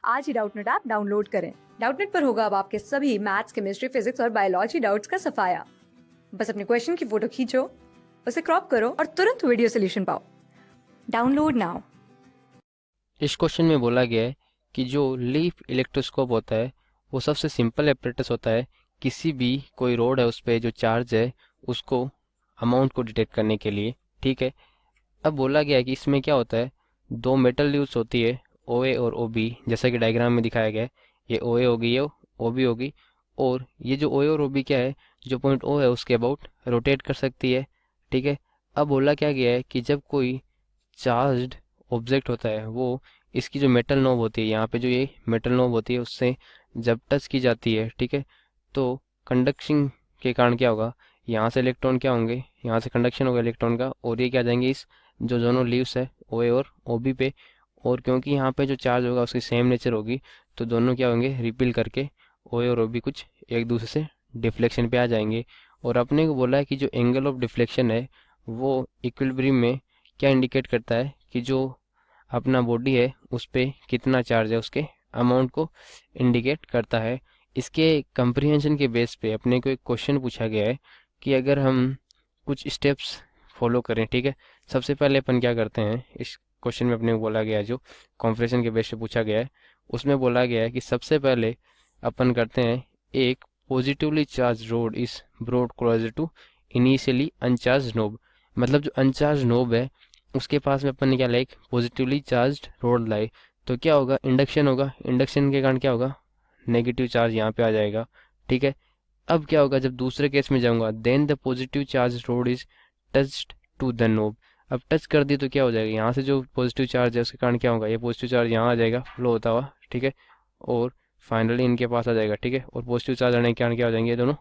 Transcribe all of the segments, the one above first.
आज ही Doubtnut app download करें। Doubtnut पर होगा अब आपके सभी मैथ्स, केमिस्ट्री, फिजिक्स और बायोलॉजी डाउट्स का सफाया। बस अपने क्वेश्चन की फोटो खींचो, उसे क्रॉप करो और तुरंत वीडियो सोल्यूशन पाओ। Download now. इस क्वेश्चन में बोला गया है कि जो लीफ इलेक्ट्रोस्कोप होता है वो सबसे सिंपल एपरेटस होता है किसी भी कोई रोड है उस पर जो चार्ज है उसको अमाउंट को डिटेक्ट करने के लिए। ठीक है, अब बोला गया है कि इसमें क्या होता है, दो मेटल ल्यूज होती है ओ ए और ओ बी, जैसा कि डायग्राम में दिखाया गया है। ये ओ ए होगी, ये ओ बी होगी, और ये जो ओ ए और ओ बी क्या है, जो पॉइंट ओ है उसके अबाउट रोटेट कर सकती है। ठीक है, अब बोला क्या गया है कि जब कोई चार्ज्ड ऑब्जेक्ट होता है वो इसकी जो मेटल नोब होती है, यहाँ पे जो ये मेटल नोब होती है उससे जब टच की जाती है, ठीक है, तो कंडक्शन के कारण क्या होगा, यहाँ से इलेक्ट्रॉन क्या होंगे, यहाँ से कंडक्शन होगा इलेक्ट्रॉन का, और ये क्या जाएंगे इस जो दोनों लीव्स है ओ ए और ओ बी पे। और क्योंकि यहाँ पे जो चार्ज होगा उसकी सेम नेचर होगी तो दोनों क्या होंगे, रिपील करके ओ ए और ओ बी कुछ एक दूसरे से डिफ्लेक्शन पे आ जाएंगे। और अपने को बोला है कि जो एंगल ऑफ डिफ्लेक्शन है वो इक्विलिब्रियम में क्या इंडिकेट करता है कि जो अपना बॉडी है उस पे कितना चार्ज है उसके अमाउंट को इंडिकेट करता है। इसके कंप्रीहेंशन के बेस पे अपने को एक क्वेश्चन पूछा गया है कि अगर हम कुछ स्टेप्स फॉलो करें, ठीक है, सबसे पहले अपन क्या करते हैं, इस क्वेश्चन में अपने को बोला गया है जो कॉम्प्रिहेंशन के बेस पे पूछा गया है उसमें बोला गया है कि सबसे पहले अपन करते हैं एक positively charge rod is brought closer to initially uncharged knob. मतलब जो अनचार्ज नोब है उसके पास में अपन ने क्या लाइक पॉजिटिवली चार्ज्ड रोड लाई, तो क्या होगा, इंडक्शन होगा, इंडक्शन के कारण क्या होगा, नेगेटिव चार्ज यहाँ पे आ जाएगा। ठीक है, अब क्या होगा, जब दूसरे केस में जाऊंगा, then the positive charge rod is touched to the knob. अब टच कर दी तो क्या हो जाएगा, यहाँ से जो पॉजिटिव चार्ज है उसके कारण क्या होगा, ये पॉजिटिव चार्ज यहाँ आ जाएगा फ्लो होता हुआ, ठीक है, और फाइनली इनके पास आ जाएगा। ठीक है, और पॉजिटिव चार्ज आने के कारण क्या हो जाएंगे, ये दोनों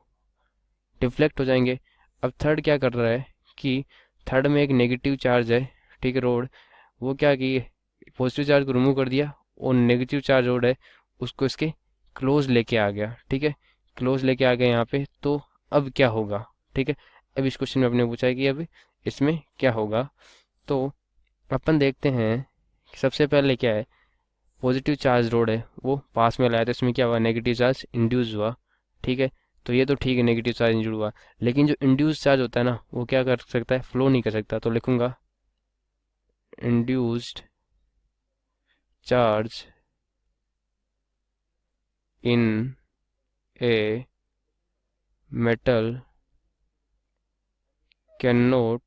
डिफ्लेक्ट हो जाएंगे। अब थर्ड क्या कर रहा है कि थर्ड में एक नेगेटिव चार्ज है, ठीक है, रोड, वो क्या की पॉजिटिव चार्ज को रिमूव कर दिया और नेगेटिव चार्ज रोड है उसको इसके क्लोज लेके आ गया। ठीक है, क्लोज लेके आ गया यहाँ पे, तो अब क्या होगा, ठीक है, अब इस क्वेश्चन में आपने पूछा है कि अब इसमें क्या होगा, तो अपन देखते हैं कि सबसे पहले क्या है, पॉजिटिव चार्ज रोड है वो पास में लाया तो इसमें क्या हुआ, नेगेटिव चार्ज इंड्यूस हुआ। ठीक है, तो ये तो ठीक है, नेगेटिव चार्ज इंड्यूस हुआ, लेकिन जो इंड्यूस चार्ज होता है ना वो क्या कर सकता है, फ्लो नहीं कर सकता, तो लिखूंगा induced charge in a metal cannot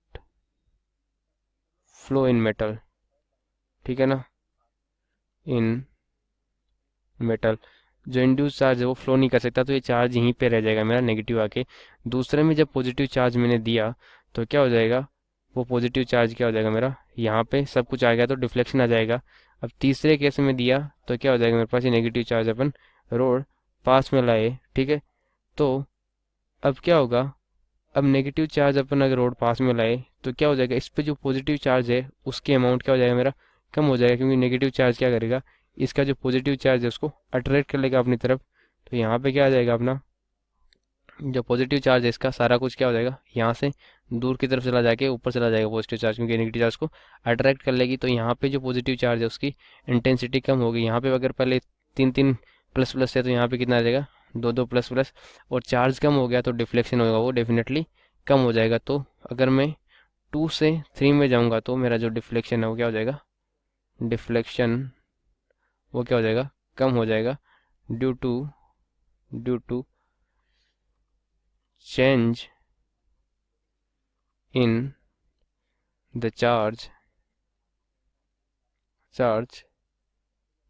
flow in metal। ठीक है ना, इन मेटल जो इंड्यूस चार्ज है वो फ्लो नहीं कर सकता, तो ये चार्ज यहीं पे रह जाएगा मेरा नेगेटिव आके। दूसरे में जब पॉजिटिव चार्ज मैंने दिया तो क्या हो जाएगा, वो पॉजिटिव चार्ज क्या हो जाएगा मेरा, यहाँ पे सब कुछ आ गया तो डिफ्लेक्शन आ जाएगा। अब तीसरे केस में दिया तो क्या हो जाएगा, मेरे पास ये नेगेटिव चार्ज अपन रोड पास में लाए। ठीक है, तो अब क्या होगा, अब नेगेटिव चार्ज अपन अगर रोड पास में लाए तो क्या हो जाएगा, इस पे जो पॉजिटिव चार्ज है उसके अमाउंट क्या हो जाएगा मेरा, कम हो जाएगा, क्योंकि नेगेटिव चार्ज क्या करेगा, इसका जो पॉजिटिव चार्ज है उसको अट्रैक्ट कर लेगा अपनी तरफ। तो यहाँ पे क्या आ जाएगा, अपना जो पॉजिटिव चार्ज है इसका सारा कुछ क्या हो जाएगा, यहाँ से दूर की तरफ चला जाके ऊपर चला जाएगा पॉजिटिव चार्ज, क्योंकि नेगेटिव चार्ज को अट्रैक्ट कर लेगी। तो यहाँ पे जो पॉजिटिव चार्ज है उसकी इंटेंसिटी कम होगी। यहाँ पे अगर पहले तीन तीन प्लस प्लस है तो यहाँ पे कितना आ जाएगा, दो दो प्लस प्लस, और चार्ज कम हो गया तो डिफ्लेक्शन होगा वो डेफिनेटली कम हो जाएगा। तो अगर मैं 2 से 3 में जाऊंगा तो मेरा जो डिफ्लेक्शन है वो क्या हो जाएगा, डिफ्लेक्शन वो क्या हो जाएगा, कम हो जाएगा, due to change in the charge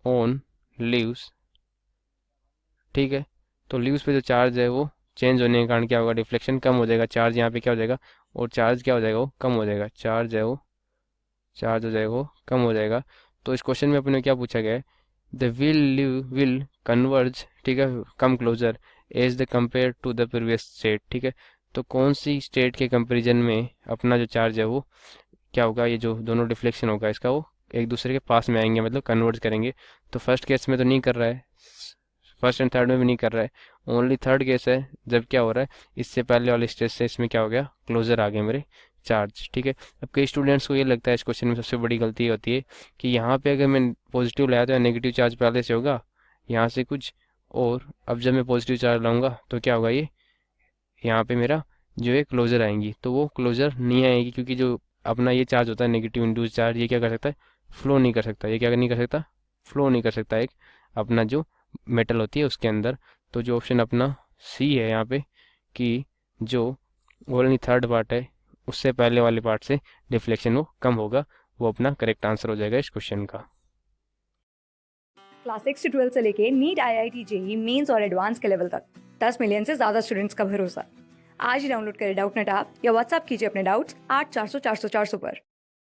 on leaves. ठीक है, तो लीव्स पे जो चार्ज है वो चेंज होने के कारण क्या होगा, डिफ्लेक्शन कम हो जाएगा, चार्ज यहाँ पे क्या हो जाएगा, और चार्ज क्या हो जाएगा, वो कम हो जाएगा, चार्ज है वो चार्ज हो जाएगा वो कम हो जाएगा। तो इस क्वेश्चन में अपने क्या पूछा गया है, द विल कन्वर्ज, ठीक है, come closer as the compare to the previous state. ठीक है, तो कौन सी स्टेट के कंपेरिजन में अपना जो चार्ज है वो क्या होगा, ये जो दोनों डिफ्लेक्शन होगा इसका वो एक दूसरे के पास में आएंगे, मतलब कन्वर्ज करेंगे। तो फर्स्ट केस में तो नहीं कर रहा है, फर्स्ट एंड थर्ड में भी नहीं कर रहा है, ओनली थर्ड केस है जब क्या हो रहा है, इससे पहले वाले स्टेज से इसमें क्या हो गया, क्लोजर आ गए मेरे चार्ज। ठीक है, अब कई स्टूडेंट्स को ये लगता है इस क्वेश्चन में सबसे बड़ी गलती होती है कि यहाँ पे अगर मैं पॉजिटिव लाया तो नेगेटिव चार्ज पहले से होगा यहाँ से कुछ, और अब जब मैं पॉजिटिव चार्ज लाऊंगा तो क्या होगा, ये यहाँ पे मेरा जो है क्लोजर आएंगी, तो वो क्लोजर नहीं आएगी, क्योंकि जो अपना ये चार्ज होता है नेगेटिव इंड्यूस चार्ज, ये क्या कर सकता है, फ्लो नहीं कर सकता। ये क्या नहीं कर सकता, फ्लो नहीं कर सकता एक अपना जो मेटल होती है उसके अंदर। तो जो ऑप्शन अपना सी है यहाँ पे, कि जो ओनली थर्ड पार्ट है उससे पहले वाले पार्ट से डिफ्लेक्शन वो कम होगा, वो अपना करेक्ट आंसर हो जाएगा इस क्वेश्चन का। क्लास 6 से 12 से लेके नीट, IIT, जेई मेंस और एडवांस के लेवल तक 10 मिलियन से ज्यादा स्टूडेंट्स का भरोसा। आज ही डाउनलोड करें डाउटनेट ऐप या व्हाट्सएप कीजिए अपने डाउट्स 8400 400 400 पर।